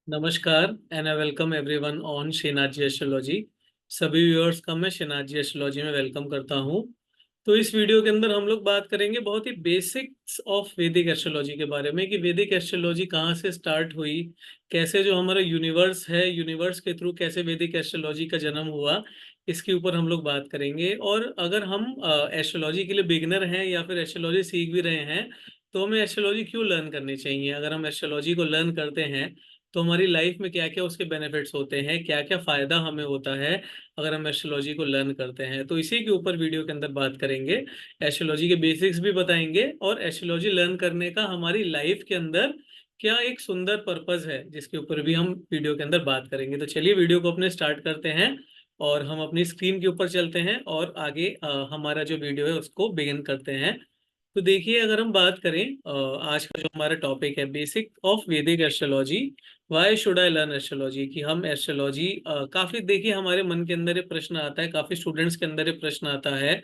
नमस्कार and I welcome everyone on Shrinath astrology. सभी viewers का मैं श्रीनाथ एस्ट्रोलॉजी में वेलकम करता हूं। तो इस वीडियो के अंदर हम लोग बात करेंगे बहुत ही बेसिक्स ऑफ वैदिक एस्ट्रोलॉजी के बारे में कि वैदिक एस्ट्रोलॉजी कहाँ से स्टार्ट हुई, कैसे जो हमारा यूनिवर्स है, यूनिवर्स के थ्रू कैसे वैदिक एस्ट्रोलॉजी का जन्म हुआ, इसके ऊपर हम लोग बात करेंगे। और अगर हम एस्ट्रोलॉजी के लिए बिगिनर हैं या फिर एस्ट्रोलॉजी सीख भी रहे हैं तो हमें एस्ट्रोलॉजी क्यों लर्न करनी चाहिए। अगर हम एस्ट्रोलॉजी को लर्न करते हैं तो हमारी लाइफ में क्या क्या उसके बेनिफिट्स होते हैं, क्या क्या फायदा हमें होता है अगर हम एस्ट्रोलॉजी को लर्न करते हैं। तो इसी के ऊपर वीडियो के अंदर बात करेंगे। एस्ट्रोलॉजी के बेसिक्स भी बताएंगे और एस्ट्रोलॉजी लर्न करने का हमारी लाइफ के अंदर क्या एक सुंदर पर्पस है जिसके ऊपर भी हम वीडियो के अंदर बात करेंगे। तो चलिए वीडियो को अपने स्टार्ट करते हैं और हम अपनी स्क्रीन के ऊपर चलते हैं और आगे हमारा जो वीडियो है उसको बिगिन करते हैं। तो देखिए, अगर हम बात करें आज का जो हमारा टॉपिक है basic of Vedic astrology, why should I learn astrology, कि हम एस्ट्रोलॉजी काफी देखिए हमारे मन के अंदर ये प्रश्न आता है, काफी स्टूडेंट्स के अंदर ये प्रश्न आता है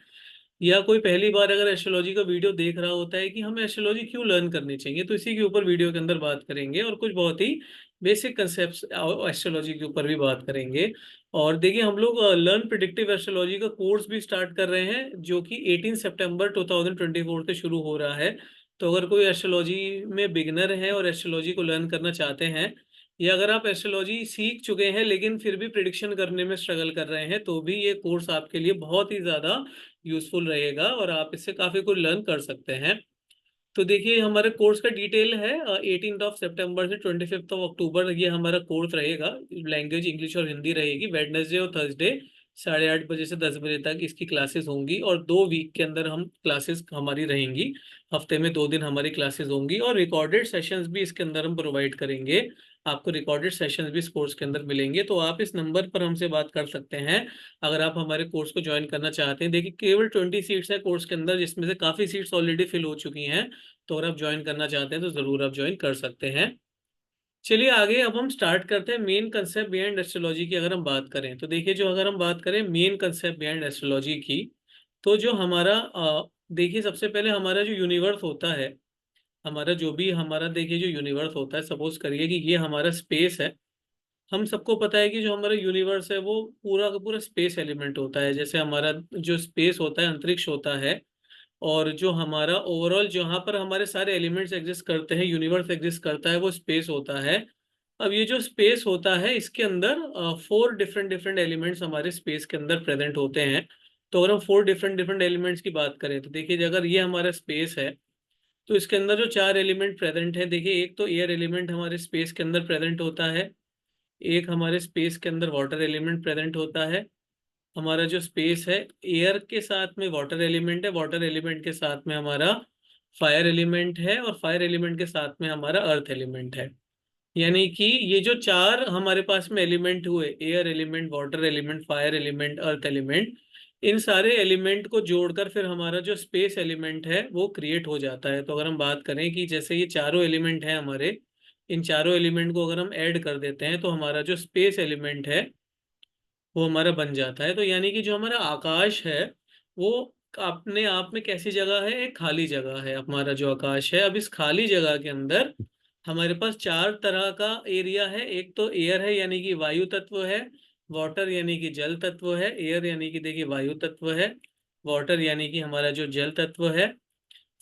या कोई पहली बार अगर एस्ट्रोलॉजी का वीडियो देख रहा होता है कि हमें एस्ट्रोलॉजी क्यों लर्न करनी चाहिए। तो इसी के ऊपर वीडियो के अंदर बात करेंगे और कुछ बहुत ही बेसिक कंसेप्ट एस्ट्रोलॉजी के ऊपर भी बात करेंगे। और देखिए, हम लोग लर्न प्रिडिक्टिव एस्ट्रोलॉजी का कोर्स भी स्टार्ट कर रहे हैं जो कि 18 सितंबर 2024 से शुरू हो रहा है। तो अगर कोई एस्ट्रोलॉजी में बिगनर है और एस्ट्रोलॉजी को लर्न करना चाहते हैं, या अगर आप एस्ट्रोलॉजी सीख चुके हैं लेकिन फिर भी प्रिडिक्शन करने में स्ट्रगल कर रहे हैं, तो भी ये कोर्स आपके लिए बहुत ही ज़्यादा यूजफुल रहेगा और आप इससे काफ़ी कुछ लर्न कर सकते हैं। तो देखिए, हमारे कोर्स का डिटेल है 18 सितंबर से 25 अक्टूबर ये हमारा कोर्स रहेगा। लैंग्वेज इंग्लिश और हिंदी रहेगी। वेडनेसडे और थर्सडे 8:30 बजे से 10 बजे तक इसकी क्लासेस होंगी और 2 वीक के अंदर हम क्लासेस हमारी रहेंगी। हफ्ते में 2 दिन हमारी क्लासेस होंगी और रिकॉर्डेड सेशंस भी इसके अंदर हम प्रोवाइड करेंगे। आपको रिकॉर्डेड सेशंस भी इस कोर्स के अंदर मिलेंगे। तो आप इस नंबर पर हमसे बात कर सकते हैं अगर आप हमारे कोर्स को ज्वाइन करना चाहते हैं। देखिए, केवल 20 सीट्स है कोर्स के अंदर, जिसमें से काफ़ी सीट्स ऑलरेडी फिल हो चुकी हैं। तो अगर आप ज्वाइन करना चाहते हैं तो ज़रूर आप ज्वाइन कर सकते हैं। चलिए आगे अब हम स्टार्ट करते हैं मेन कंसेप्ट बिहाइंड एस्ट्रोलॉजी की। अगर हम बात करें तो देखिए, जो अगर हम बात करें मेन कंसेप्ट बिहाइंड एस्ट्रोलॉजी की, तो जो हमारा देखिए सबसे पहले हमारा जो यूनिवर्स होता है, हमारा जो भी हमारा देखिए जो यूनिवर्स होता है, सपोज करिए कि ये हमारा स्पेस है। हम सबको पता है कि जो हमारा यूनिवर्स है वो पूरा का पूरा स्पेस एलिमेंट होता है। जैसे हमारा जो स्पेस होता है, अंतरिक्ष होता है, और जो हमारा ओवरऑल जहाँ पर हमारे सारे एलिमेंट्स एग्जिस्ट करते हैं, यूनिवर्स एग्जिस्ट करता है, वो स्पेस होता है। अब ये जो स्पेस होता है इसके अंदर 4 डिफरेंट डिफरेंट एलिमेंट्स हमारे स्पेस के अंदर प्रेजेंट होते हैं। तो अगर हम 4 डिफरेंट डिफरेंट एलिमेंट्स की बात करें तो देखिए, अगर ये हमारा स्पेस है तो इसके अंदर जो 4 एलिमेंट प्रेजेंट है, देखिए एक तो एयर एलिमेंट हमारे स्पेस के अंदर प्रेजेंट होता है। एक हमारे स्पेस के अंदर वाटर एलिमेंट प्रेजेंट होता है। हमारा जो स्पेस है, एयर के साथ में वाटर एलिमेंट है, वाटर एलिमेंट के साथ में हमारा फायर एलिमेंट है और फायर एलिमेंट के साथ में हमारा अर्थ एलिमेंट है। यानी कि ये जो 4 हमारे पास में एलिमेंट हुए, air element, water element, fire element, earth element, इन सारे एलिमेंट को जोड़कर फिर हमारा जो स्पेस एलिमेंट है वो क्रिएट हो जाता है। तो अगर हम बात करें कि जैसे ये चारों एलिमेंट हैं हमारे, इन चारों एलिमेंट को अगर हम ऐड कर देते हैं तो हमारा जो स्पेस एलिमेंट है वो हमारा बन जाता है। तो यानी कि जो हमारा आकाश है वो अपने आप में कैसी जगह है, एक खाली जगह है हमारा जो आकाश है। अब इस खाली जगह के अंदर हमारे पास 4 तरह का एरिया है। एक तो एयर है यानी कि वायु तत्व है, वाटर यानी कि जल तत्व है, एयर यानी कि देखिए वायु तत्व है, वाटर यानी कि हमारा जो जल तत्व है,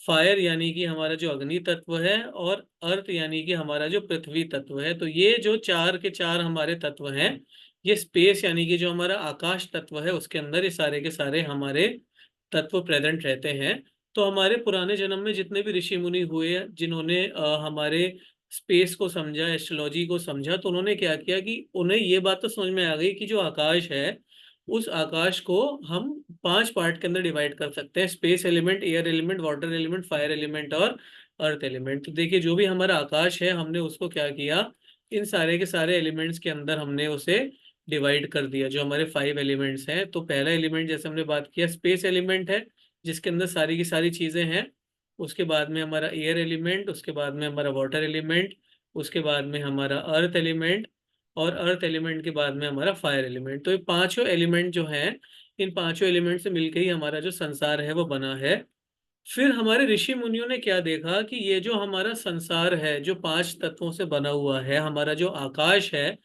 फायर यानी कि हमारा जो अग्नि तत्व है, और अर्थ यानी कि हमारा जो पृथ्वी तत्व है। तो ये जो 4 के 4 हमारे तत्व हैं, ये स्पेस यानी कि जो हमारा आकाश तत्व है उसके अंदर ये सारे के सारे हमारे तत्व प्रेजेंट रहते हैं। तो हमारे पुराने जन्म में जितने भी ऋषि मुनि हुए जिन्होंने हमारे स्पेस को समझा, एस्ट्रोलॉजी को समझा, तो उन्होंने क्या किया कि उन्हें ये बात तो समझ में आ गई कि जो आकाश है उस आकाश को हम 5 पार्ट के अंदर डिवाइड कर सकते हैं। Space element, air element, water element, fire element और अर्थ एलिमेंट। तो देखिए, जो भी हमारा आकाश है हमने उसको क्या किया, इन सारे के सारे एलिमेंट्स के अंदर हमने उसे डिवाइड कर दिया, जो हमारे 5 एलिमेंट्स हैं। तो पहला एलिमेंट जैसे हमने बात किया स्पेस एलिमेंट है, जिसके अंदर सारी की सारी चीज़ें हैं। उसके बाद में हमारा एयर एलिमेंट, उसके बाद में हमारा वाटर एलिमेंट, उसके बाद में हमारा अर्थ एलिमेंट, और अर्थ एलिमेंट के बाद में हमारा फायर एलिमेंट। तो ये पांचों एलिमेंट जो हैं, इन पांचों एलिमेंट से मिलकर ही हमारा जो संसार है वो बना है। फिर हमारे ऋषि मुनियों ने क्या देखा कि ये जो हमारा संसार है जो पांच तत्वों से बना हुआ है, हमारा जो आकाश है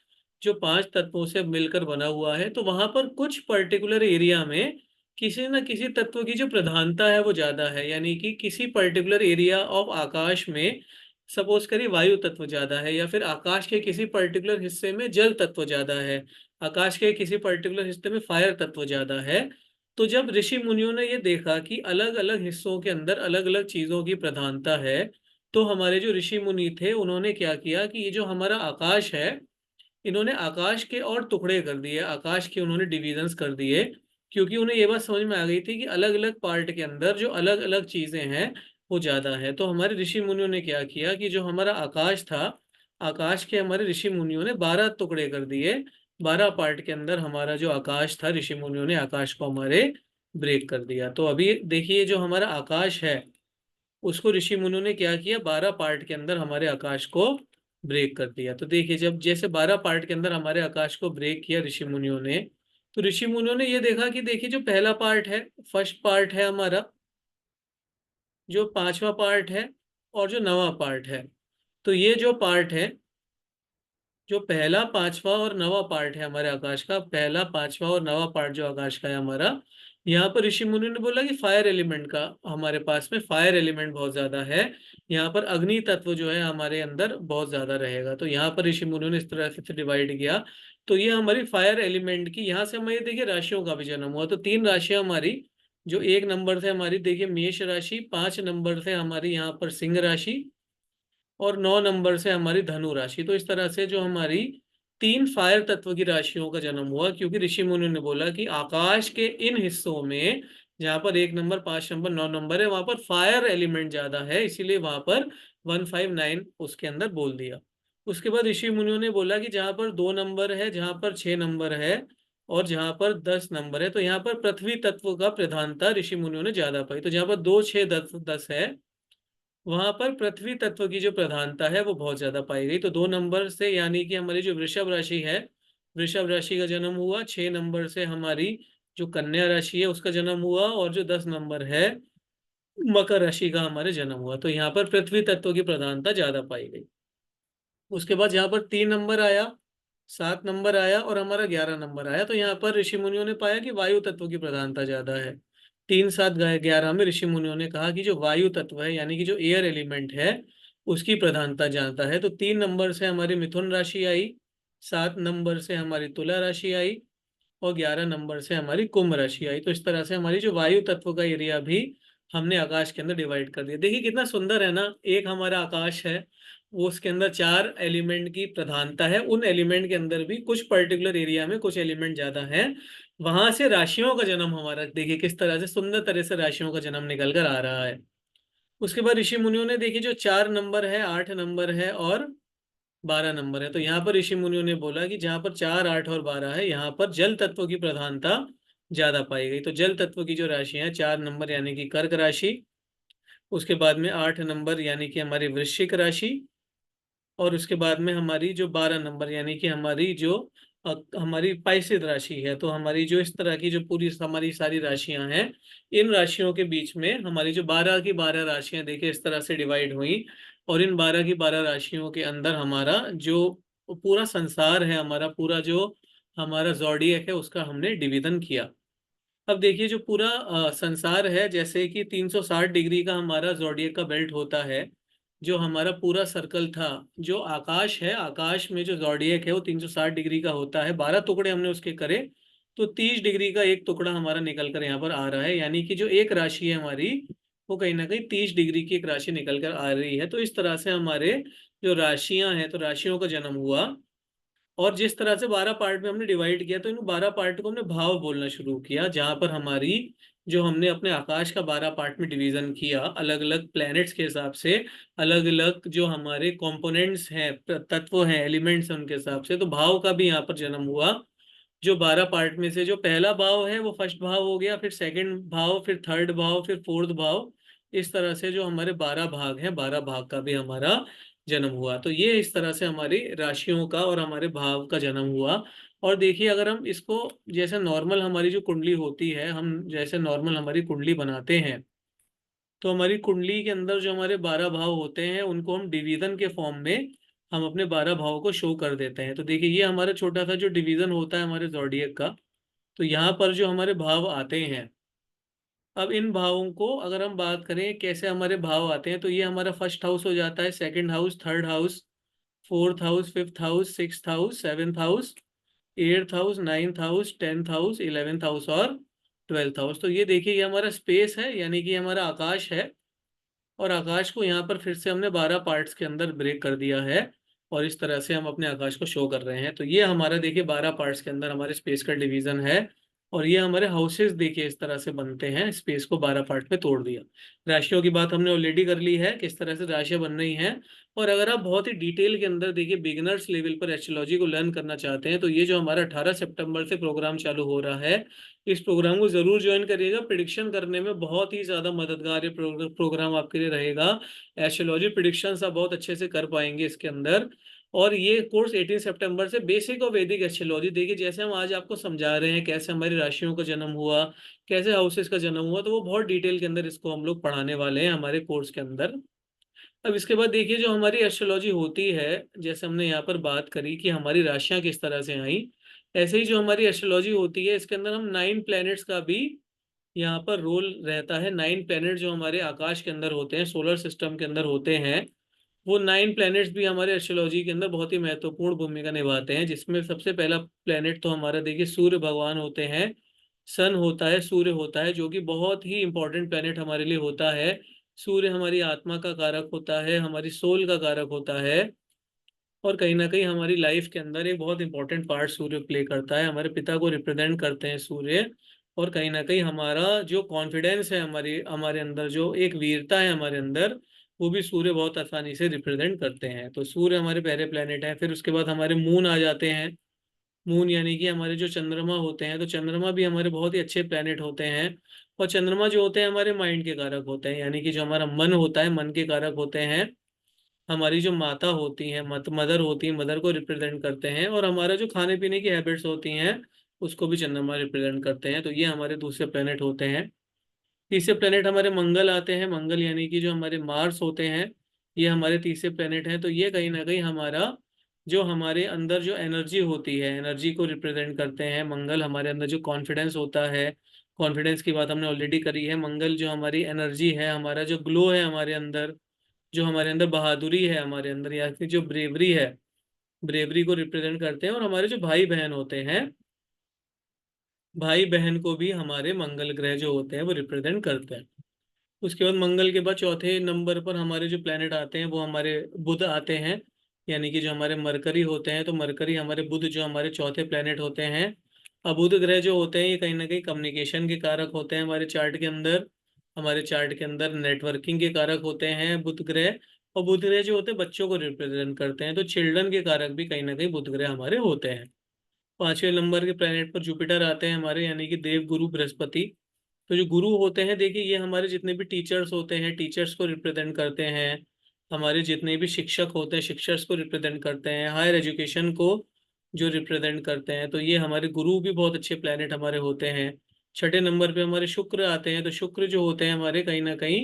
जो पांच तत्वों से मिलकर बना हुआ है, तो वहां पर कुछ पर्टिकुलर एरिया में किसी न किसी तत्व की जो प्रधानता है वो ज्यादा है। यानी कि किसी पर्टिकुलर एरिया ऑफ आकाश में सपोज करिए वायु तत्व ज्यादा है, या फिर आकाश के किसी पर्टिकुलर हिस्से में जल तत्व ज्यादा है, आकाश के किसी पर्टिकुलर हिस्से में फायर तत्व ज्यादा है। तो जब ऋषि मुनियों ने ये देखा कि अलग अलग हिस्सों के अंदर अलग अलग चीजों की प्रधानता है, तो हमारे जो ऋषि मुनि थे उन्होंने क्या किया कि ये जो हमारा आकाश है, इन्होंने आकाश के और टुकड़े कर दिए, आकाश के उन्होंने डिविजन्स कर दिए। क्योंकि उन्हें ये बात समझ में आ गई थी कि अलग अलग पार्ट के अंदर जो अलग अलग चीजें हैं वो ज्यादा है। तो हमारे ऋषि मुनियों ने क्या किया कि जो हमारा आकाश था, आकाश के हमारे ऋषि मुनियों ने 12 टुकड़े कर दिए। 12 पार्ट के अंदर हमारा जो आकाश था, ऋषि मुनियों ने आकाश को हमारे ब्रेक कर दिया। तो अभी देखिए जो हमारा आकाश है उसको ऋषि मुनियों ने क्या किया, 12 पार्ट के अंदर हमारे आकाश को ब्रेक कर दिया। तो देखिए जब जैसे 12 पार्ट के अंदर हमारे आकाश को ब्रेक किया ऋषि मुनियों ने, तो ऋषि मुनियों ने ये देखा कि देखिए जो पहला पार्ट है, फर्स्ट पार्ट है हमारा, जो पांचवा पार्ट है और जो नवा पार्ट है, तो ये जो पार्ट है, जो पहला पांचवा और नवा पार्ट है हमारे आकाश का, पहला पांचवा और नवा पार्ट जो आकाश का है हमारा, यहाँ पर ऋषि मुनि ने बोला कि फायर एलिमेंट का हमारे पास में फायर एलिमेंट बहुत ज्यादा है, यहाँ पर अग्नि तत्व जो है हमारे अंदर बहुत ज्यादा रहेगा। तो यहाँ पर ऋषि मुनि ने इस तरह से डिवाइड किया। तो ये हमारी फायर एलिमेंट की, यहाँ से हमें ये देखिए राशियों का भी जन्म हुआ। तो तीन राशियां हमारी, जो एक नंबर से हमारी देखिए मेष राशि, 5 नंबर से हमारी यहाँ पर सिंह राशि, और 9 नंबर से हमारी धनु राशि। तो इस तरह से जो हमारी तीन फायर तत्व की राशियों का जन्म हुआ, क्योंकि ऋषि मुनि ने बोला कि आकाश के इन हिस्सों में जहाँ पर 1 नंबर, 5 नंबर, 9 नंबर है, वहां पर फायर एलिमेंट ज्यादा है, इसीलिए वहां पर 159 उसके अंदर बोल दिया। उसके बाद ऋषि मुनियों ने बोला कि जहाँ पर 2 नंबर है, जहाँ पर 6 नंबर है, और जहाँ पर 10 नंबर है, तो यहाँ पर पृथ्वी तत्व का प्रधानता ऋषि मुनियों ने ज्यादा पाई। तो जहाँ पर 2, 6, 10 है, वहां पर पृथ्वी तत्व की जो प्रधानता है वो बहुत ज्यादा पाई गई। तो 2 नंबर से यानी कि हमारी जो वृषभ राशि है, वृषभ राशि का जन्म हुआ। 6 नंबर से हमारी जो कन्या राशि है उसका जन्म हुआ, और जो 10 नंबर है मकर राशि का हमारे जन्म हुआ। तो यहाँ पर पृथ्वी तत्व की प्रधानता ज्यादा पाई गई। उसके बाद यहाँ पर 3 नंबर आया, 7 नंबर आया, और हमारा 11 नंबर आया। तो यहाँ पर ऋषि मुनियों ने पाया कि वायु तत्व की प्रधानता ज्यादा है। 3, 7, 11 में ऋषि मुनियों ने कहा कि जो वायु तत्व है यानी कि जो एयर एलिमेंट है उसकी प्रधानता ज्यादा है। तो 3 नंबर से हमारी मिथुन राशि आई, 7 नंबर से हमारी तुला राशि आई, और 11 नंबर से हमारी कुंभ राशि आई। तो इस तरह से हमारी जो वायु तत्व का एरिया भी हमने आकाश के अंदर डिवाइड कर दिया। देखिए कितना सुंदर है ना, एक हमारा आकाश है, वो उसके अंदर 4 एलिमेंट की प्रधानता है, उन एलिमेंट के अंदर भी कुछ पर्टिकुलर एरिया में कुछ एलिमेंट ज्यादा है। वहां से राशियों का जन्म हमारा देखिए किस तरह से सुंदर तरह से राशियों का जन्म निकल कर आ रहा है। उसके बाद ऋषि मुनियों ने देखिए जो 4 नंबर है, 8 नंबर है, और 12 नंबर है, तो यहाँ पर ऋषि मुनियों ने बोला कि जहाँ पर 4, 8 और 12 है, यहाँ पर जल तत्व की प्रधानता ज्यादा पाई गई। तो जल तत्व की जो राशि है, 4 नंबर यानी कि कर्क राशि, उसके बाद में 8 नंबर यानी कि हमारी वृश्चिक राशि, और उसके बाद में हमारी जो 12 नंबर यानी कि हमारी जो हमारी पाइसेद राशि है। तो हमारी जो इस तरह की जो पूरी हमारी सारी राशियां हैं, इन राशियों के बीच में हमारी जो 12 की 12 राशियां देखिए इस तरह से डिवाइड हुई। और इन 12 की 12 राशियों के अंदर हमारा जो पूरा संसार है, हमारा पूरा जो हमारा जॉडियक है उसका हमने डिवीजन किया। अब देखिए जो पूरा संसार है, जैसे कि 360 डिग्री का हमारा जोडियक का बेल्ट होता है, जो हमारा पूरा सर्कल था, जो आकाश है, आकाश में जो जोडियक है वो 360 डिग्री का होता है। 12 टुकड़े हमने उसके करे, तो 30 डिग्री का एक टुकड़ा हमारा निकल कर यहाँ पर आ रहा है। यानी कि जो एक राशि है हमारी, वो कहीं ना कहीं 30 डिग्री की एक राशि निकल कर आ रही है। तो इस तरह से हमारे जो राशियां हैं, तो राशियों का जन्म हुआ। और जिस तरह से 12 पार्ट में हमने डिवाइड किया, तो इन 12 पार्ट को हमने भाव बोलना शुरू किया, जहां पर हमारी जो हमने अपने आकाश का 12 पार्ट में डिवीजन किया अलग अलग प्लैनेट्स के हिसाब से, अलग अलग जो हमारे कंपोनेंट्स हैं, तत्व हैं, एलिमेंट्स हैं, उनके हिसाब से, तो भाव का भी यहाँ पर जन्म हुआ। जो 12 पार्ट में से जो पहला भाव है वो फर्स्ट भाव हो गया, फिर सेकंड भाव, फिर थर्ड भाव, फिर फोर्थ भाव। इस तरह से जो हमारे 12 भाग हैं, 12 भाग का भी हमारा जन्म हुआ। तो ये इस तरह से हमारी राशियों का और हमारे भाव का जन्म हुआ। और देखिए अगर हम इसको जैसे नॉर्मल हमारी जो कुंडली होती है, हम जैसे नॉर्मल हमारी कुंडली बनाते हैं, तो हमारी कुंडली के अंदर जो हमारे 12 भाव होते हैं उनको हम डिवीजन के फॉर्म में हम अपने 12 भावों को शो कर देते हैं। तो देखिए ये हमारा छोटा सा जो डिवीजन होता है हमारे जॉडियक का। तो यहाँ पर जो हमारे भाव आते हैं, अब इन भावों को अगर हम बात करें कैसे हमारे भाव आते हैं, तो ये हमारा फर्स्ट हाउस हो जाता है, second house, third house, fourth house, fifth house, sixth house, seventh house, eighth house, ninth house, tenth house, eleventh house और ट्वेल्थ हाउस। तो ये देखिए ये हमारा स्पेस है, यानी कि हमारा आकाश है। और आकाश को यहाँ पर फिर से हमने 12 पार्ट्स के अंदर ब्रेक कर दिया है, और इस तरह से हम अपने आकाश को शो कर रहे हैं। तो ये हमारा देखिए 12 पार्ट्स के अंदर हमारे स्पेस का डिवीजन है। और ये हमारे हाउसेस देखिए इस तरह से बनते हैं, स्पेस को 12 पार्ट में तोड़ दिया। राशियों की बात हमने ऑलरेडी कर ली है, किस तरह से राशियां बन रही हैं। और अगर आप बहुत ही डिटेल के अंदर देखिए बिगिनर्स लेवल पर एस्ट्रोलॉजी को लर्न करना चाहते हैं, तो ये जो हमारा 18 सितंबर से प्रोग्राम चालू हो रहा है, इस प्रोग्राम को जरूर ज्वाइन करिएगा। प्रिडिक्शन करने में बहुत ही ज्यादा मददगार ये प्रोग्राम आपके लिए रहेगा। एस्ट्रोलॉजी प्रिडिक्शन आप बहुत अच्छे से कर पाएंगे इसके अंदर। और ये कोर्स 18 सितंबर से बेसिक और वैदिक एस्ट्रोलॉजी, देखिए जैसे हम आज आपको समझा रहे हैं कैसे हमारी राशियों का जन्म हुआ, कैसे हाउसेस का जन्म हुआ, तो वो बहुत डिटेल के अंदर इसको हम लोग पढ़ाने वाले हैं हमारे कोर्स के अंदर। अब इसके बाद देखिए जो हमारी एस्ट्रोलॉजी होती है, जैसे हमने यहाँ पर बात करी कि हमारी राशियां किस तरह से आई, ऐसे ही जो हमारी एस्ट्रोलॉजी होती है इसके अंदर हम 9 प्लैनेट्स का भी यहाँ पर रोल रहता है। 9 प्लैनेट जो हमारे आकाश के अंदर होते हैं, सोलर सिस्टम के अंदर होते हैं, वो 9 प्लैनेट्स भी हमारे एस्ट्रोलॉजी के अंदर बहुत ही महत्वपूर्ण भूमिका निभाते हैं। जिसमें सबसे पहला प्लैनेट तो हमारा देखिए सूर्य भगवान होते हैं। सन होता है, सूर्य होता है, जो कि बहुत ही इंपॉर्टेंट प्लैनेट हमारे लिए होता है। सूर्य हमारी आत्मा का कारक होता है, हमारी सोल का कारक होता है। और कहीं ना कहीं हमारी लाइफ के अंदर एक बहुत इंपॉर्टेंट पार्ट सूर्य प्ले करता है, हमारे पिता को रिप्रेजेंट करते हैं सूर्य। और कहीं ना कहीं हमारा जो कॉन्फिडेंस है, हमारी हमारे अंदर जो एक वीरता है हमारे अंदर, वो भी सूर्य बहुत आसानी से रिप्रेजेंट करते हैं। तो सूर्य हमारे पहले प्लेनेट है। फिर उसके बाद हमारे मून आ जाते हैं। मून यानी कि हमारे जो चंद्रमा होते हैं, तो चंद्रमा भी हमारे बहुत ही अच्छे प्लेनेट होते हैं। और चंद्रमा जो होते हैं हमारे माइंड के कारक होते हैं, यानी कि जो हमारा मन होता है, मन के कारक होते हैं। हमारी जो माता होती हैं, मदर होती है, मदर को रिप्रेजेंट करते हैं। और हमारा जो खाने पीने की हैबिट्स होती हैं, उसको भी चंद्रमा रिप्रेजेंट करते हैं। तो ये हमारे दूसरे प्लेनेट होते हैं। तीसरे प्लेनेट हमारे मंगल आते हैं। मंगल यानी कि जो हमारे मार्स होते हैं, ये हमारे तीसरे प्लेनेट हैं। तो ये कहीं ना कहीं हमारा जो हमारे अंदर जो एनर्जी होती है, एनर्जी को रिप्रेजेंट करते हैं। मंगल हमारे अंदर जो कॉन्फिडेंस होता है, कॉन्फिडेंस की बात हमने ऑलरेडी करी है। मंगल जो हमारी एनर्जी है, हमारा जो ग्लो है हमारे अंदर, जो हमारे अंदर बहादुरी है हमारे अंदर, या फिर जो ब्रेवरी है, ब्रेवरी को रिप्रेजेंट करते हैं। और हमारे जो भाई बहन होते हैं, भाई बहन को भी हमारे मंगल ग्रह जो होते हैं वो रिप्रेजेंट करते हैं। उसके बाद मंगल के बाद चौथे नंबर पर हमारे जो प्लेनेट आते हैं वो हमारे बुध आते हैं। यानी कि जो हमारे मरकरी होते हैं, तो मरकरी हमारे बुध जो हमारे चौथे प्लेनेट होते हैं। अब बुध ग्रह जो होते हैं ये कहीं ना कहीं कम्युनिकेशन के कारक होते हैं हमारे चार्ट के अंदर। हमारे चार्ट के अंदर नेटवर्किंग के कारक होते हैं बुध ग्रह। और बुध ग्रह जो होते हैं बच्चों को रिप्रेजेंट करते हैं, तो चिल्ड्रन के कारक भी कहीं ना कहीं बुध ग्रह हमारे होते हैं। पांचवें नंबर के प्लेनेट पर जुपिटर आते हैं हमारे, यानी कि देव गुरु बृहस्पति। तो जो गुरु होते हैं देखिए ये हमारे जितने भी टीचर्स होते हैं, टीचर्स को रिप्रेजेंट करते हैं। हमारे जितने भी शिक्षक होते हैं, शिक्षर्स को रिप्रेजेंट करते हैं। हायर एजुकेशन को जो रिप्रेजेंट करते हैं, तो ये हमारे गुरु भी बहुत अच्छे प्लेनेट हमारे होते हैं। छठे नंबर पे हमारे शुक्र आते हैं। तो शुक्र जो होते हैं हमारे कहीं ना कहीं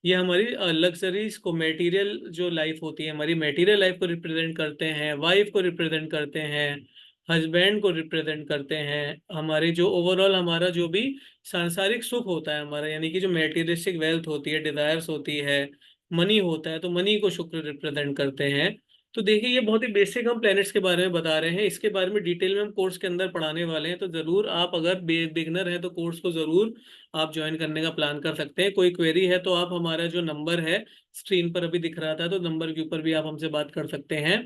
ये हमारी लग्जरीज को, मेटीरियल जो लाइफ होती है हमारी, मेटीरियल लाइफ को रिप्रेजेंट करते हैं, वाइफ को रिप्रेजेंट करते हैं, हस्बैंड को रिप्रेजेंट करते हैं। हमारे जो ओवरऑल हमारा जो भी सांसारिक सुख होता है हमारा, यानी कि जो मेटीरियलिस्टिक वेल्थ होती है, डिजायर्स होती है, मनी होता है, तो मनी को शुक्र रिप्रेजेंट करते हैं। तो देखिए ये बहुत ही बेसिक हम प्लैनेट्स के बारे में बता रहे हैं, इसके बारे में डिटेल में हम कोर्स के अंदर पढ़ाने वाले हैं। तो जरूर आप अगर बिगनर हैं तो कोर्स को जरूर आप ज्वाइन करने का प्लान कर सकते हैं। कोई क्वेरी है तो आप हमारा जो नंबर है स्क्रीन पर अभी दिख रहा था, तो नंबर के ऊपर भी आप हमसे बात कर सकते हैं।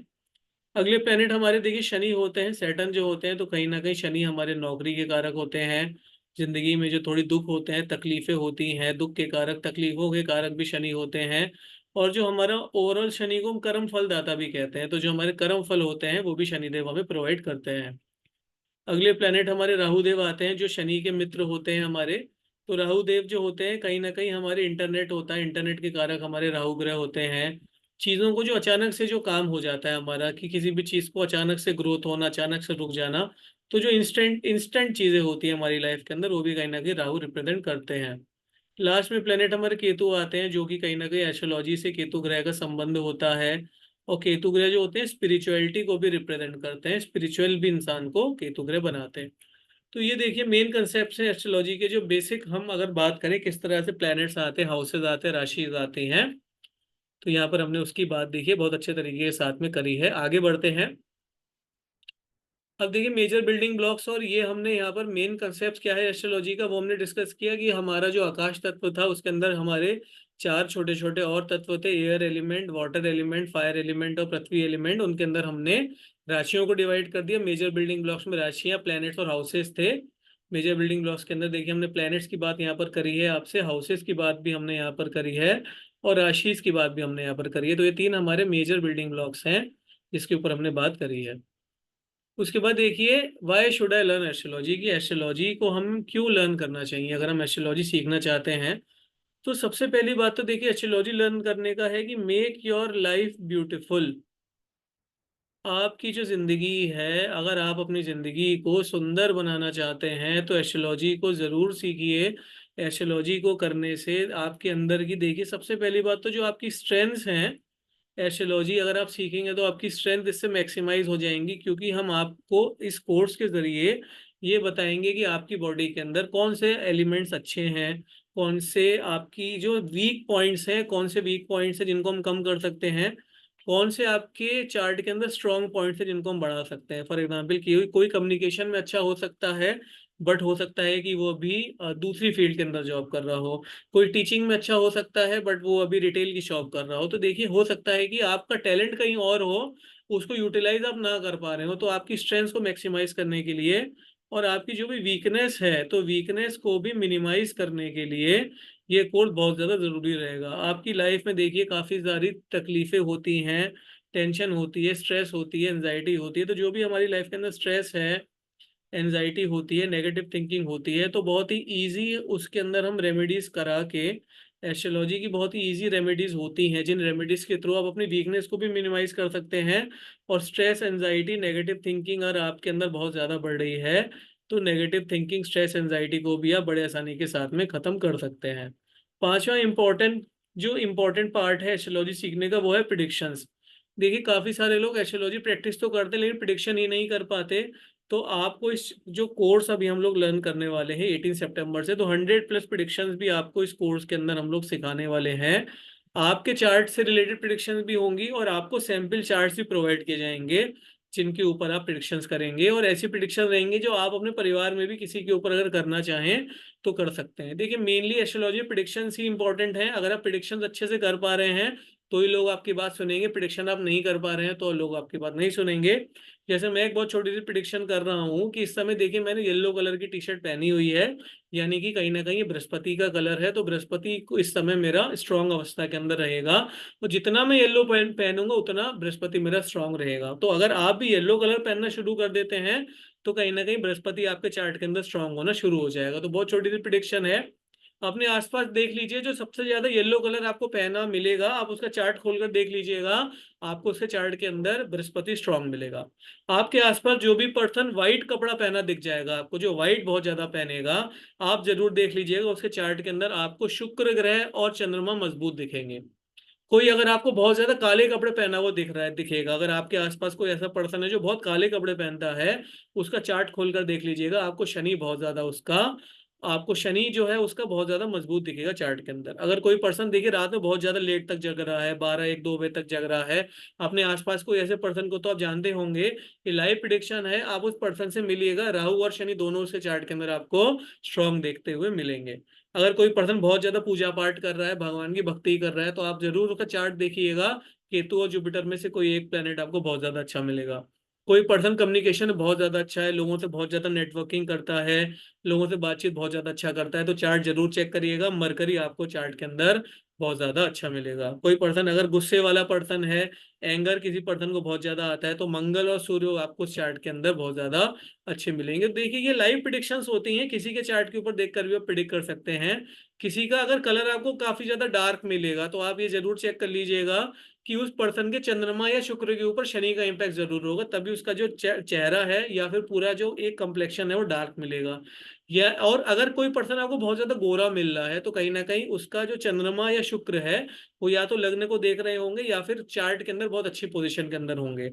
अगले प्लेनेट हमारे देखिए शनि होते हैं, सैटर्न जो होते हैं। तो कहीं ना कहीं शनि हमारे नौकरी के कारक होते हैं। जिंदगी में जो थोड़ी दुख होते हैं, तकलीफें होती हैं, दुख के कारक, तकलीफों के कारक भी शनि होते हैं। और जो हमारा ओवरऑल शनि को हम कर्म फल दाता भी कहते हैं। तो जो हमारे कर्म फल होते हैं वो भी शनिदेव हमें प्रोवाइड करते हैं। अगले प्लेनेट हमारे राहु देव आते हैं, जो शनि के मित्र होते हैं हमारे। तो राहु देव जो होते हैं कहीं ना कहीं हमारे इंटरनेट होता है, इंटरनेट के कारक हमारे राहु ग्रह होते हैं। चीज़ों को जो अचानक से जो काम हो जाता है हमारा, कि किसी भी चीज़ को अचानक से ग्रोथ होना, अचानक से रुक जाना, तो जो इंस्टेंट इंस्टेंट चीज़ें होती है हमारी लाइफ के अंदर, वो भी कहीं ना कहीं राहु रिप्रेजेंट करते हैं। लास्ट में प्लेनेट हमारे केतु आते हैं, जो कि कहीं ना कहीं एस्ट्रोलॉजी से केतु ग्रह का संबंध होता है। और केतु ग्रह जो होते हैं स्पिरिचुअलिटी को भी रिप्रेजेंट करते हैं, स्पिरिचुअल भी इंसान को केतु ग्रह बनाते हैं। तो ये देखिए मेन कंसेप्ट है एस्ट्रोलॉजी के, जो बेसिक हम अगर बात करें किस तरह से प्लैनेट्स आते हैं, हाउसेज आते हैं, राशि आती हैं। तो यहाँ पर हमने उसकी बात देखिए बहुत अच्छे तरीके के साथ में करी है। आगे बढ़ते हैं। अब देखिए मेजर बिल्डिंग ब्लॉक्स, और ये हमने यहाँ पर मेन कंसेप्ट क्या है एस्ट्रोलॉजी का वो हमने डिस्कस किया कि हमारा जो आकाश तत्व था उसके अंदर हमारे चार छोटे छोटे और तत्व थे, air element, water element, fire element और पृथ्वी एलिमेंट। उनके अंदर हमने राशियों को डिवाइड कर दिया। मेजर बिल्डिंग ब्लॉक्स में राशियां, प्लैनेट्स और हाउसेस थे। मेजर बिल्डिंग ब्लॉक्स के अंदर देखिए हमने प्लैनेट्स की बात यहाँ पर करी है आपसे, हाउसेस की बात भी हमने यहाँ पर करी है, और राशिस की बात भी हमने यहाँ पर करी है। तो ये तीन हमारे मेजर बिल्डिंग ब्लॉक्स हैं जिसके ऊपर हमने बात करी है। उसके बाद देखिए why should I learn astrology, की एस्ट्रोलॉजी को हम क्यों लर्न करना चाहिए अगर हम एस्ट्रोलॉजी सीखना चाहते हैं। तो सबसे पहली बात तो देखिए एस्ट्रोलॉजी लर्न करने का है कि मेक योर लाइफ ब्यूटीफुल। आपकी जो जिंदगी है, अगर आप अपनी जिंदगी को सुंदर बनाना चाहते हैं तो एस्ट्रोलॉजी को जरूर सीखिए। एस्ट्रोलॉजी को करने से आपके अंदर की देखिए सबसे पहली बात तो जो आपकी स्ट्रेंथ्स हैं, एस्ट्रोलॉजी अगर आप सीखेंगे तो आपकी स्ट्रेंथ इससे मैक्सिमाइज हो जाएंगी, क्योंकि हम आपको इस कोर्स के जरिए ये बताएंगे कि आपकी बॉडी के अंदर कौन से एलिमेंट्स अच्छे हैं, कौन से आपकी जो वीक पॉइंट्स हैं, कौन से वीक पॉइंट्स हैं जिनको हम कम कर सकते हैं, कौन से आपके चार्ट के अंदर स्ट्रॉन्ग पॉइंट्स हैं जिनको हम बढ़ा सकते हैं। फॉर एग्जांपल कि कोई कम्युनिकेशन में अच्छा हो सकता है, बट हो सकता है कि वो अभी दूसरी फील्ड के अंदर जॉब कर रहा हो। कोई टीचिंग में अच्छा हो सकता है बट वो अभी रिटेल की शॉप कर रहा हो। तो देखिए हो सकता है कि आपका टैलेंट कहीं और हो, उसको यूटिलाइज आप ना कर पा रहे हो। तो आपकी स्ट्रेंथ्स को मैक्सिमाइज करने के लिए और आपकी जो भी वीकनेस है तो वीकनेस को भी मिनिमाइज करने के लिए ये कोर्स बहुत ज़्यादा ज़रूरी रहेगा। आपकी लाइफ में देखिए काफ़ी सारी तकलीफें होती हैं, टेंशन होती है, स्ट्रेस होती है, एंजाइटी होती है। तो जो भी हमारी लाइफ के अंदर स्ट्रेस है, एनजाइटी होती है, नेगेटिव थिंकिंग होती है, तो बहुत ही इजी उसके अंदर हम रेमेडीज करा के, एस्ट्रोलॉजी की बहुत ही इजी रेमेडीज होती हैं जिन रेमेडीज के थ्रू आप अपनी वीकनेस को भी मिनिमाइज कर सकते हैं। और स्ट्रेस, एनजाइटी, नेगेटिव थिंकिंग अगर आपके अंदर बहुत ज़्यादा बढ़ रही है तो नेगेटिव थिंकिंग, स्ट्रेस, एनजाइटी को भी आप बड़े आसानी के साथ में ख़त्म कर सकते हैं। पांचवा इम्पोर्टेंट, जो इम्पोर्टेंट पार्ट है एस्ट्रोलॉजी सीखने का वो है प्रिडिक्शंस। देखिए काफ़ी सारे लोग एस्ट्रोलॉजी प्रैक्टिस तो करते हैं लेकिन प्रिडिक्शन ही नहीं कर पाते। तो आपको इस जो कोर्स अभी हम लोग लर्न करने वाले हैं 18 सितंबर से, तो 100+ प्रिडिक्शंस भी आपको इस कोर्स के अंदर हम लोग सिखाने वाले हैं। आपके चार्ट से रिलेटेड प्रिडिक्शंस भी होंगी और आपको सैंपल चार्ट्स भी प्रोवाइड किए जाएंगे जिनके ऊपर आप प्रिडिक्शंस करेंगे। और ऐसी प्रिडिक्शन रहेंगी जो आप अपने परिवार में भी किसी के ऊपर अगर करना चाहें तो कर सकते हैं। देखिए मेनली एस्ट्रोलॉजी प्रिडिक्शंस ही इंपॉर्टेंट है। अगर आप प्रिडिक्शंस अच्छे से कर पा रहे हैं तो ही लोग आपकी बात सुनेंगे, प्रिडिक्शन आप नहीं कर पा रहे हैं तो लोग आपकी बात नहीं सुनेंगे। जैसे मैं एक बहुत छोटी सी प्रिडिक्शन कर रहा हूँ कि इस समय देखिए मैंने येलो कलर की टी शर्ट पहनी हुई है, यानी कि कहीं ना कहीं ये बृहस्पति का कलर है। तो बृहस्पति को इस समय मेरा स्ट्रांग अवस्था के अंदर रहेगा। तो जितना मैं येलो पहनूंगा उतना बृहस्पति मेरा स्ट्रांग रहेगा। तो अगर आप भी येलो कलर पहनना शुरू कर देते हैं तो कहीं ना कहीं बृहस्पति आपके चार्ट के अंदर स्ट्रांग होना शुरू हो जाएगा। तो बहुत छोटी सी प्रिडिक्शन है। अपने आसपास देख लीजिए, जो सबसे ज्यादा येलो कलर आपको पहना मिलेगा आप उसका चार्ट खोलकर देख लीजिएगा, आपको उसके चार्ट के अंदर बृहस्पति स्ट्रांग मिलेगा। आपके आसपास जो भी पर्सन व्हाइट कपड़ा पहना दिख जाएगा आपको, जो व्हाइट बहुत ज्यादा पहनेगा, आप जरूर देख लीजिएगा उसके चार्ट के अंदर आपको शुक्र ग्रह और चंद्रमा मजबूत दिखेंगे। कोई अगर आपको बहुत ज्यादा काले कपड़े पहना हुआ दिख रहा है, दिखेगा, अगर आपके आसपास कोई ऐसा पर्सन है जो बहुत काले कपड़े पहनता है, उसका चार्ट खोलकर देख लीजिएगा, आपको शनि बहुत ज्यादा उसका, आपको शनि जो है उसका बहुत ज्यादा मजबूत दिखेगा चार्ट के अंदर। अगर कोई पर्सन देखिए रात में बहुत ज्यादा लेट तक जग रहा है, 12, 1, 2 बजे तक जग रहा है, अपने आसपास कोई ऐसे पर्सन को तो आप जानते होंगे कि लाइव प्रिडिक्शन है, आप उस पर्सन से मिलिएगा, राहु और शनि दोनों उसके चार्ट के अंदर आपको स्ट्रॉन्ग देखते हुए मिलेंगे। अगर कोई पर्सन बहुत ज्यादा पूजा पाठ कर रहा है, भगवान की भक्ति कर रहा है, तो आप जरूर उसका चार्ट देखिएगा, केतु और जुपिटर में से कोई एक प्लेनेट आपको बहुत ज्यादा अच्छा मिलेगा। कोई पर्सन कम्युनिकेशन में बहुत ज्यादा अच्छा है, लोगों से बहुत ज्यादा नेटवर्किंग करता है, लोगों से बातचीत बहुत ज्यादा अच्छा करता है, तो चार्ट जरूर चेक करिएगा, मरकरी आपको चार्ट के अंदर बहुत ज्यादा अच्छा मिलेगा। कोई पर्सन अगर गुस्से वाला पर्सन है, एंगर किसी पर्सन को बहुत ज्यादा आता है, तो मंगल और सूर्य आपको चार्ट के अंदर बहुत ज्यादा अच्छे मिलेंगे। देखिए ये लाइव प्रिडिक्शंस होती हैं, किसी के चार्ट के ऊपर देखकर भी आप प्रिडिक्ट कर सकते हैं। किसी का अगर कलर आपको काफी ज्यादा डार्क मिलेगा तो आप ये जरूर चेक कर लीजिएगा कि उस पर्सन के चंद्रमा या शुक्र के ऊपर शनि का इम्पैक्ट जरूर होगा, तभी उसका जो चेहरा है या फिर पूरा जो एक कम्प्लेक्शन है वो डार्क मिलेगा। या और अगर कोई पर्सन आपको बहुत ज्यादा गोरा मिल रहा है तो कहीं ना कहीं उसका जो चंद्रमा या शुक्र है वो या तो लग्न को देख रहे होंगे या फिर चार्ट के अंदर बहुत अच्छी पोजीशन के अंदर होंगे।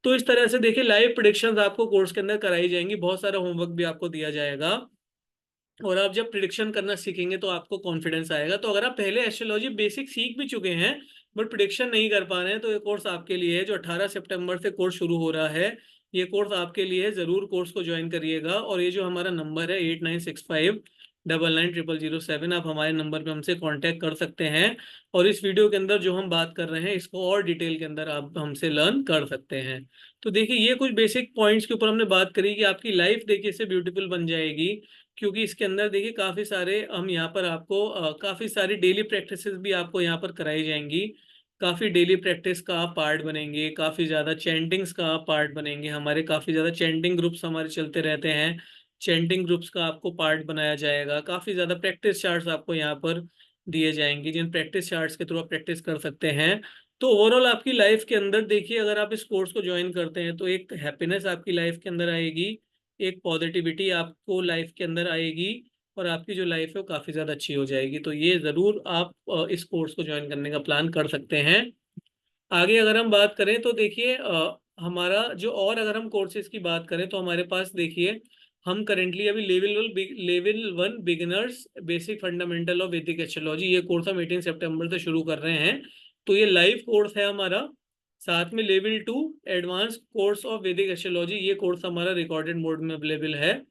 तो इस तरह से देखिए लाइव प्रिडिक्शंस आपको कोर्स के अंदर कराई जाएंगी, बहुत सारा होमवर्क भी आपको दिया जाएगा। और आप जब प्रिडिक्शन करना सीखेंगे तो आपको कॉन्फिडेंस आएगा। तो अगर आप पहले एस्ट्रोलॉजी बेसिक सीख भी चुके हैं बट प्रिडिक्शन नहीं कर पा रहे हैं तो ये कोर्स आपके लिए है। जो 18 सितंबर से कोर्स शुरू हो रहा है, ये कोर्स आपके लिए है। जरूर कोर्स को ज्वाइन करिएगा। और ये जो हमारा नंबर है 8965990007, आप हमारे नंबर पे हमसे कांटेक्ट कर सकते हैं। और इस वीडियो के अंदर जो हम बात कर रहे हैं इसको और डिटेल के अंदर आप हमसे लर्न कर सकते हैं। तो देखिए ये कुछ बेसिक पॉइंट्स के ऊपर हमने बात करी कि आपकी लाइफ देखिए इससे ब्यूटीफुल बन जाएगी। क्योंकि इसके अंदर देखिए काफी सारे हम यहाँ पर आपको काफी सारी डेली प्रैक्टिसेस भी आपको यहाँ पर कराई जाएंगी। काफी डेली प्रैक्टिस का आप पार्ट बनेंगे, काफी ज्यादा चैंटिंग्स का आप पार्ट बनेंगे। हमारे काफी ज्यादा चैंटिंग ग्रुप्स हमारे चलते रहते हैं, चैंटिंग ग्रुप्स का आपको पार्ट बनाया जाएगा। काफी ज्यादा प्रैक्टिस चार्ट्स आपको यहाँ पर दिए जाएंगे जिन प्रैक्टिस चार्ट्स के थ्रू आप प्रैक्टिस कर सकते हैं। तो ओवरऑल आपकी लाइफ के अंदर देखिए अगर आप इस कोर्स को ज्वाइन करते हैं तो एक हैप्पीनेस आपकी लाइफ के अंदर आएगी, एक पॉजिटिविटी आपको लाइफ के अंदर आएगी और आपकी जो लाइफ है वो काफ़ी ज़्यादा अच्छी हो जाएगी। तो ये ज़रूर आप इस कोर्स को ज्वाइन करने का प्लान कर सकते हैं। आगे अगर हम बात करें तो देखिए हमारा जो और अगर हम कोर्सेज की बात करें तो हमारे पास देखिए हम करेंटली अभी level 1 beginners basic fundamental of Vedic astrology ये कोर्स हम 18 सितंबर से शुरू कर रहे हैं। तो ये लाइव कोर्स है हमारा। साथ में level 2 advance course of Vedic astrology ये कोर्स हमारा रिकॉर्डेड मोड में अवेलेबल है।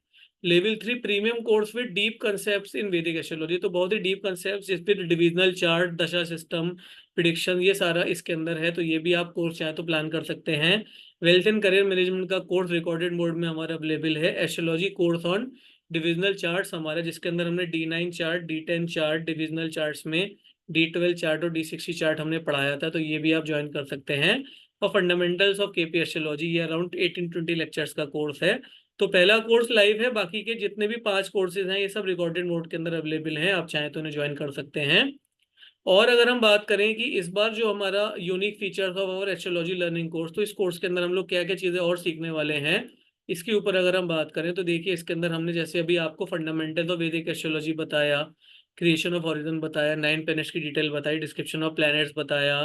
Level 3 premium course with deep concepts in Vedic astrology, तो बहुत ही डीप कंसेप्ट्स जिस पे divisional chart, dasha system, prediction ये सारा इसके अंदर है। तो ये भी आप कोर्स चाहे तो प्लान कर सकते हैं। वेल्थ एंड करियर मैनेजमेंट का कोर्स रिकॉर्डेड मोड में हमारा अवेलेबल है। Astrology course on divisional charts हमारा, जिसके अंदर हमने D9 chart, D10 chart, divisional charts में D12 चार्ट और D60 चार्ट हमने पढ़ाया था, तो ये भी आप ज्वाइन कर सकते हैं। और फंडामेंटल्स ऑफ केपी एस्ट्रोलॉजी ये अराउंड 18-20 लेक्चर्स का कोर्स है। तो पहला कोर्स लाइव है, बाकी के जितने भी 5 कोर्सेज हैं ये सब रिकॉर्डेड मोड के अंदर अवेलेबल हैं, आप चाहें तो उन्हें ज्वाइन कर सकते हैं। और अगर हम बात करें कि इस बार जो हमारा यूनिक फीचर्स ऑफ और एस्ट्रोलॉजी लर्निंग कोर्स, तो इस कोर्स के अंदर हम लोग क्या क्या चीज़ें और सीखने वाले हैं इसके ऊपर अगर हम बात करें तो देखिए इसके अंदर हमने जैसे अभी आपको फंडामेंटल ऑफ वैदिक एस्ट्रोलॉजी बताया, क्रिएशन ऑफ हॉरिजन बताया, 9 प्लैनेट्स की डिटेल बताई, डिस्क्रिप्शन ऑफ प्लैनेट्स बताया,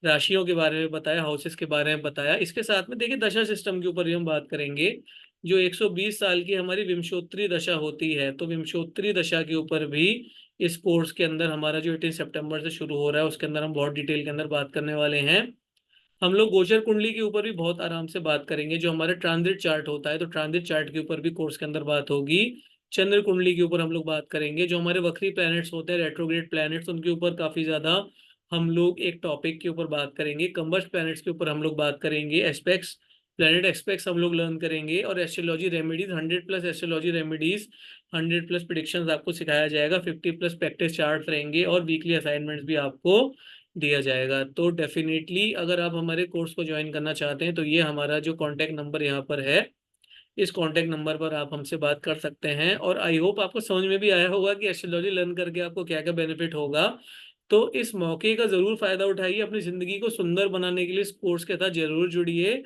राशियों के बारे में बताया, हाउसेस के बारे में बताया। इसके साथ में देखिए दशा सिस्टम के ऊपर भी हम बात करेंगे। जो 120 साल की हमारी विंशोत्तरी दशा होती है, तो विंशोत्तरी दशा के ऊपर भी इस कोर्स के अंदर हमारा जो 18 सितंबर से शुरू हो रहा है उसके अंदर हम बहुत डिटेल के अंदर बात करने वाले हैं। हम लोग गोचर कुंडली के ऊपर भी बहुत आराम से बात करेंगे। जो हमारा ट्रांजिट चार्ट होता है तो ट्रांजिट चार्ट के ऊपर भी कोर्स के अंदर बात होगी। चंद्र कुंडली के ऊपर हम लोग बात करेंगे। जो हमारे वक्री प्लैनेट्स होते हैं, रेट्रोग्रेड प्लैनेट्स, उनके ऊपर काफी ज्यादा हम लोग एक टॉपिक के ऊपर बात करेंगे। कंबस्ट प्लैनेट्स के ऊपर हम लोग बात करेंगे। एस्पेक्ट्स, प्लैनेट एस्पेक्ट्स हम लोग लर्न करेंगे। और astrology remedies 100+ astrology remedies, 100+ predictions आपको सिखाया जाएगा। 50+ प्रैक्टिस चार्ट रहेंगे और वीकली असाइनमेंट्स भी आपको दिया जाएगा। तो डेफिनेटली अगर आप हमारे कोर्स को ज्वाइन करना चाहते हैं तो ये हमारा जो कॉन्टैक्ट नंबर यहाँ पर है, इस कॉन्टैक्ट नंबर पर आप हमसे बात कर सकते हैं। और आई होप आपको समझ में भी आया होगा कि एस्ट्रोलॉजी लर्न करके आपको क्या क्या बेनिफिट होगा। तो इस मौके का जरूर फायदा उठाइए, अपनी जिंदगी को सुंदर बनाने के लिए इस कोर्स के साथ जरूर जुड़िए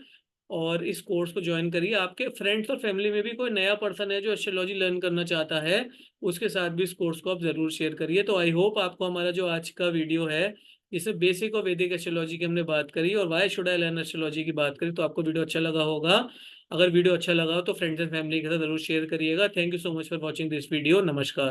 और इस कोर्स को ज्वाइन करिए। आपके फ्रेंड्स और फैमिली में भी कोई नया पर्सन है जो एस्ट्रोलॉजी लर्न करना चाहता है, उसके साथ भी इस कोर्स को आप जरूर शेयर करिए। तो आई होप आपको हमारा जो आज का वीडियो है जिसमें बेसिक और वैदिक एस्ट्रोलॉजी की हमने बात करी और why should I learn astrology की बात करी, तो आपको वीडियो अच्छा लगा होगा। अगर वीडियो अच्छा लगा हो तो फ्रेंड्स एंड फैमिली के साथ जरूर शेयर करिएगा। Thank you so much for watching this video. नमस्कार।